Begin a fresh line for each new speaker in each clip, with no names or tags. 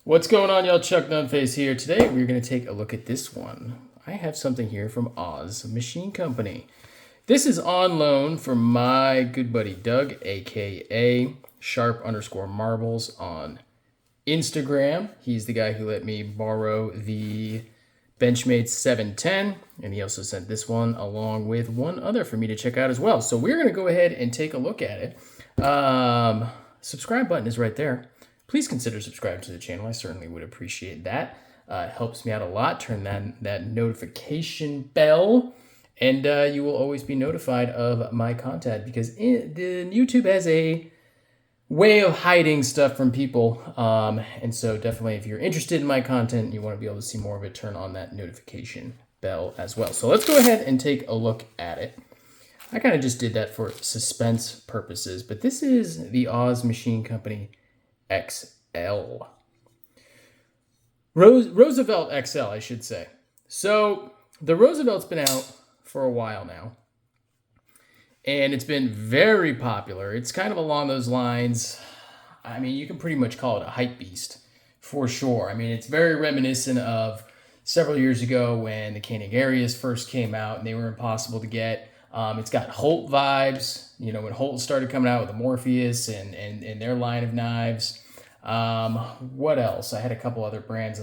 What's going on, y'all? Chuck Nunface here. Today we're going to take a look at this one. I have something here from Oz Machine Company. This is on loan from my good buddy Doug, aka Sharp_Marbles on Instagram. He's the guy who let me borrow the Benchmade 710, and he also sent this one along with one other for me to check out as well. So we're going to go ahead and take a look at it. Subscribe button is right there. Please consider subscribing to the channel. I certainly would appreciate that. It helps me out a lot. Turn that notification bell, and you will always be notified of my content, because the YouTube has a way of hiding stuff from people. And so definitely, if you're interested in my content and you want to be able to see more of it, turn on that notification bell as well. So let's go ahead and take a look at it. I kind of just did that for suspense purposes, but this is the Oz Machine Company XL. Roosevelt XL, I should say. So the Roosevelt's been out for a while now, and it's been very popular. It's kind of along those lines. I mean, you can pretty much call it a hype beast for sure. I mean, it's very reminiscent of several years ago when the Canigarias first came out and they were impossible to get. It's got Holt vibes, you know, when Holt started coming out with the Morpheus and their line of knives. What else? I had a couple other brands.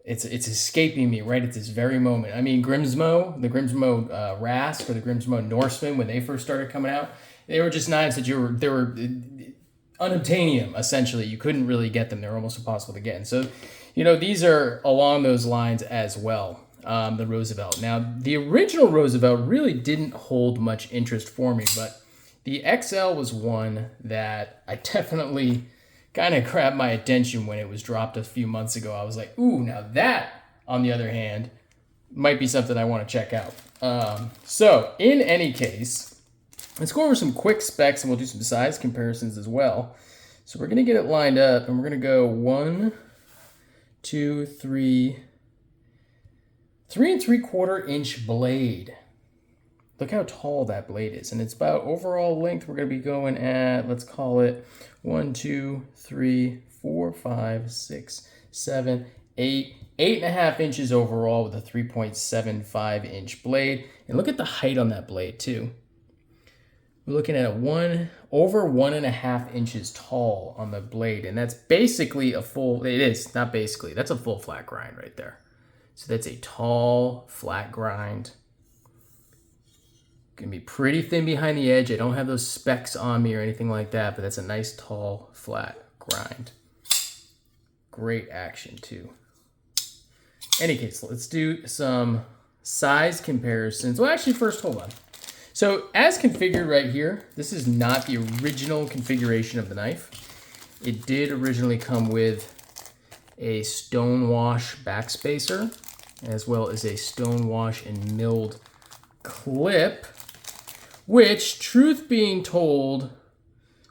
It's escaping me right at this very moment. I mean, Grimsmo, the Grimsmo Rask or the Grimsmo Norseman, when they first started coming out, they were just knives that they were unobtainium, essentially. You couldn't really get them. They were almost impossible to get. And so, you know, these are along those lines as well. The Roosevelt. Now, the original Roosevelt really didn't hold much interest for me, but the XL was one that I definitely kind of grabbed my attention when it was dropped a few months ago. I was like, ooh, now that, on the other hand, might be something I want to check out. So, in any case, let's go over some quick specs and we'll do some size comparisons as well. So we're going to get it lined up and we're going to go 1, 2, 3... 3 3/4 inch blade. Look how tall that blade is. And it's about overall length. We're going to be going at, let's call it 1, 2, 3, 4, 5, 6, 7, 8, 8.5 inches overall with a 3.75 inch blade. And look at the height on that blade too. We're looking at over 1.5 inches tall on the blade. And that's basically a full, it is, not basically, that's a full flat grind right there. So that's a tall, flat grind. Gonna be pretty thin behind the edge. I don't have those specs on me or anything like that, but that's a nice, tall, flat grind. Great action too. Any case, let's do some size comparisons. Well, actually, first, hold on. So as configured right here, this is not the original configuration of the knife. It did originally come with a stonewash backspacer, as well as a stonewash and milled clip, which, truth be told,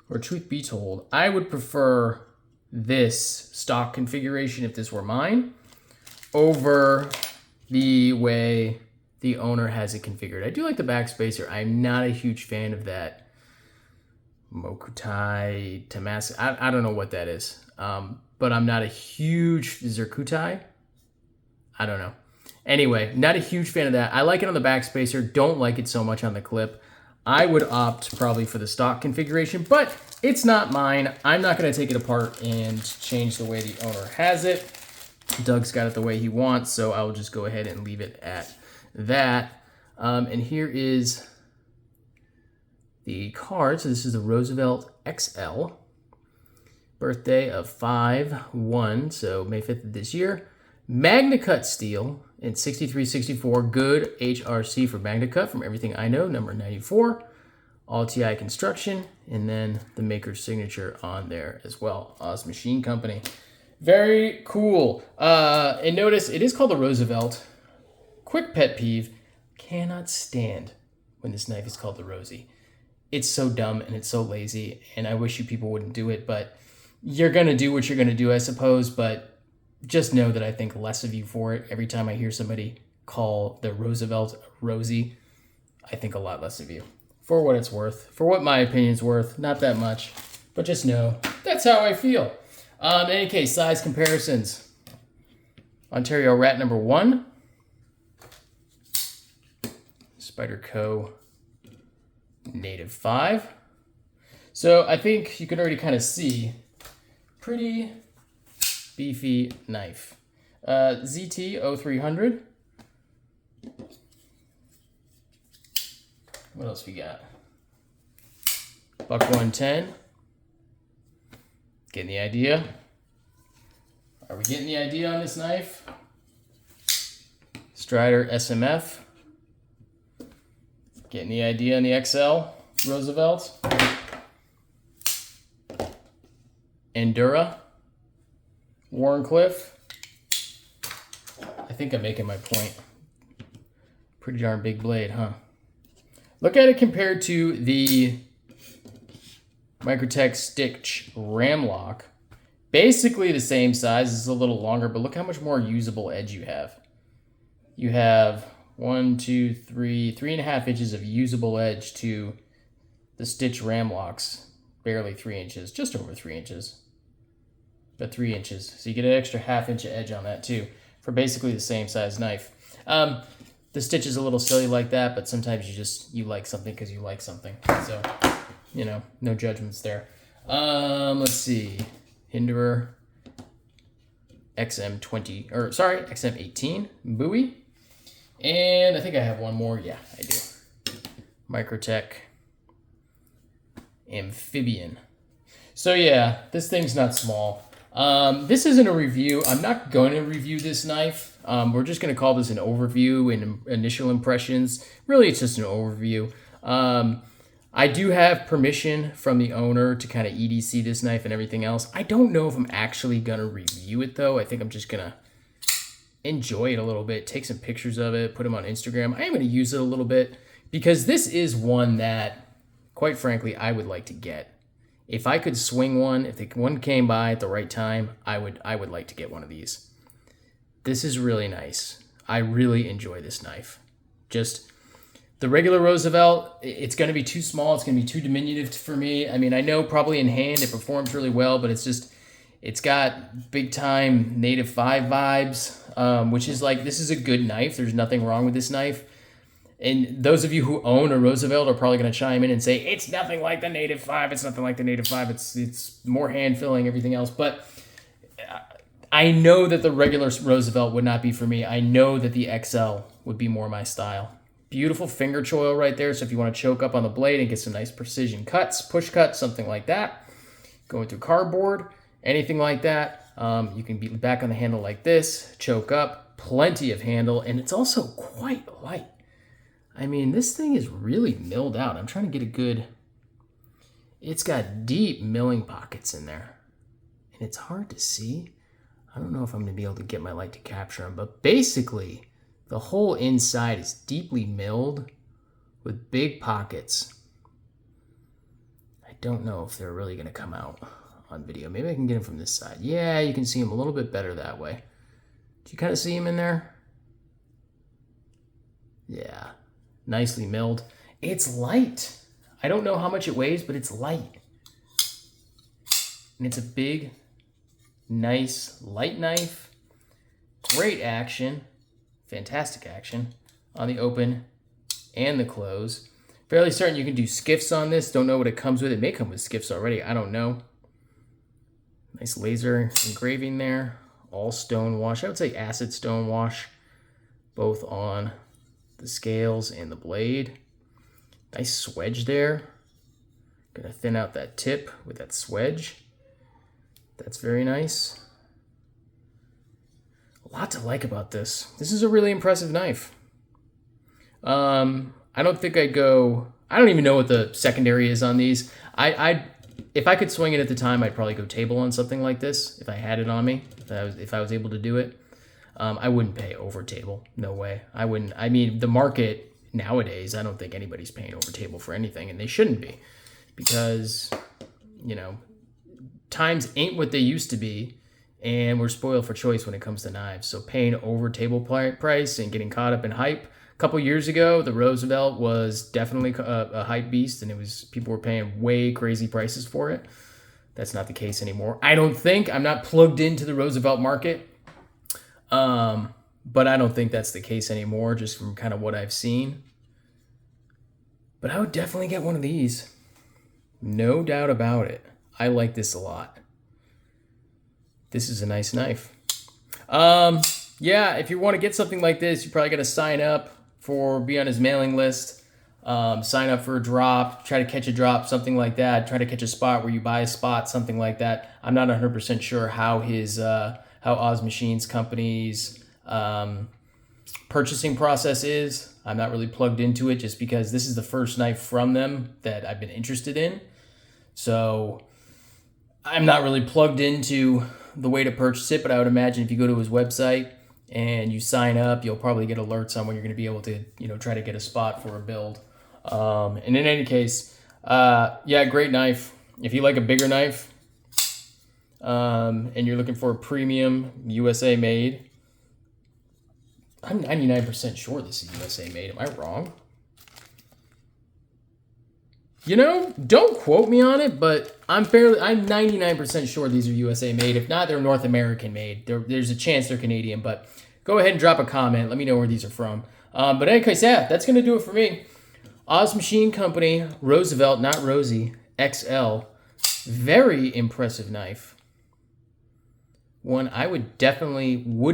I would prefer this stock configuration, if this were mine, over the way the owner has it configured. I do like the backspacer. I'm not a huge fan of that Mokutai Tamasi. I don't know what that is. But I'm not a huge Zirkutai. I don't know. Anyway, not a huge fan of that. I like it on the backspacer. Don't like it so much on the clip. I would opt probably for the stock configuration, but it's not mine. I'm not going to take it apart and change the way the owner has it. Doug's got it the way he wants, so I'll just go ahead and leave it at that. And here is the card. So this is the Roosevelt XL. Birthday of 5/1, so May 5th of this year. Magna Cut steel in 6364, good HRC for Magna Cut from everything I know, number 94. All TI construction, and then the maker's signature on there as well. Oz Machine Company. Very cool. And notice it is called the Roosevelt. Quick pet peeve, cannot stand when this knife is called the Rosie. It's so dumb and it's so lazy, and I wish you people wouldn't do it, but you're going to do what you're going to do, I suppose, but just know that I think less of you for it. Every time I hear somebody call the Roosevelt Rosie, I think a lot less of you. For what it's worth. For what my opinion's worth. Not that much. But just know That's how I feel. In any case, size comparisons. Ontario Rat number 1. Spider Co. Native 5. So I think you can already kind of see pretty beefy knife. ZT 0300. What else we got? Buck 110. Getting the idea? Are we getting the idea on this knife? Strider SMF. Getting the idea on the XL Roosevelt. Endura. Warncliffe. I think I'm making my point. Pretty darn big blade, huh? Look at it compared to the Microtech Stitch Ramlock. Basically the same size, it's a little longer, but look how much more usable edge you have. You have 3.5 inches of usable edge to the Stitch Ramlocks. Barely 3 inches, just over 3 inches. But 3 inches. So you get an extra ½ inch of edge on that too, for basically the same size knife. The Stitch is a little silly like that, but sometimes you like something because you like something. So, you know, no judgments there. Let's see. Hinderer XM18 buoy. And I think I have one more. Yeah, I do. Microtech Amphibian. So yeah, this thing's not small. This isn't a review. I'm not going to review this knife. We're just going to call this an overview and initial impressions. Really, it's just an overview. I do have permission from the owner to kind of EDC this knife and everything else. I don't know if I'm actually going to review it, though. I think I'm just going to enjoy it a little bit, take some pictures of it, put them on Instagram. I am going to use it a little bit because this is one that, quite frankly, I would like to get. If I could swing one, if the one came by at the right time, I would like to get one of these. This is really nice. I really enjoy this knife. Just the regular Roosevelt, it's going to be too small. It's going to be too diminutive for me. I mean, I know probably in hand it performs really well, but it's got big time Native 5 vibes, which is like, this is a good knife. There's nothing wrong with this knife. And those of you who own a Roosevelt are probably going to chime in and say, it's nothing like the Native 5. It's nothing like the Native 5. It's more hand filling, everything else. But I know that the regular Roosevelt would not be for me. I know that the XL would be more my style. Beautiful finger choil right there. So if you want to choke up on the blade and get some nice precision cuts, push cuts, something like that, going through cardboard, anything like that, you can be back on the handle like this, choke up, plenty of handle, and it's also quite light. I mean, this thing is really milled out. I'm trying to get a good... It's got deep milling pockets in there. And it's hard to see. I don't know if I'm going to be able to get my light to capture them. But basically, the whole inside is deeply milled with big pockets. I don't know if they're really going to come out on video. Maybe I can get them from this side. Yeah, you can see them a little bit better that way. Do you kind of see them in there? Yeah. Nicely milled. It's light. I don't know how much it weighs, but it's light. And it's a big, nice, light knife. Great action. Fantastic action on the open and the close. Fairly certain you can do skiffs on this. Don't know what it comes with. It may come with skiffs already. I don't know. Nice laser engraving there. All stone wash. I would say acid stone wash. Both on the scales and the blade. Nice swedge there. Gonna thin out that tip with that swedge. That's very nice. A lot to like about this. This is a really impressive knife. I don't think I'd go... I don't even know what the secondary is on these. If I could swing it at the time, I'd probably go table on something like this if I had it on me, if I was able to do it. I wouldn't pay over table. No way. I wouldn't. I mean, the market nowadays, I don't think anybody's paying over table for anything, and they shouldn't be, because, you know, times ain't what they used to be, and we're spoiled for choice when it comes to knives. So paying over table price and getting caught up in hype. A couple years ago, the Roosevelt was definitely a hype beast, and people were paying way crazy prices for it. that's not the case anymore. I don't think. I'm not plugged into the Roosevelt market. But I don't think that's the case anymore, just from kind of what I've seen. But I would definitely get one of these. No doubt about it. I like this a lot. This is a nice knife. Yeah, if you want to get something like this, you probably got to sign up be on his mailing list. Sign up for a drop, try to catch a drop, something like that. Try to catch a spot where you buy a spot, something like that. I'm not 100% sure how how Oz Machines company's purchasing process is. I'm not really plugged into it just because this is the first knife from them that I've been interested in. So I'm not really plugged into the way to purchase it, but I would imagine if you go to his website and you sign up, you'll probably get alerts on when you're going to be able to, try to get a spot for a build. And in any case, yeah, great knife. If you like a bigger knife, and you're looking for a premium USA made, I'm 99% sure this is USA made. Am I wrong? Don't quote me on it, but I'm 99% sure these are USA made. If not, they're North American made. There's a chance they're Canadian, but go ahead and drop a comment. Let me know where these are from. But in any case, yeah, that's going to do it for me. Oz Machine Company, Roosevelt, not Rosie, XL. Very impressive knife. One I would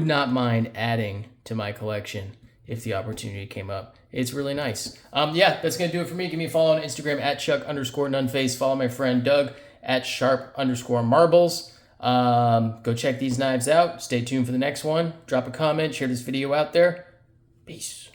not mind adding to my collection if the opportunity came up. It's really nice. Yeah, that's going to do it for me. Give me a follow on Instagram at Chuck_Nunface. Follow my friend Doug at Sharp_Marbles. Go check these knives out. Stay tuned for the next one. Drop a comment. Share this video out there. Peace.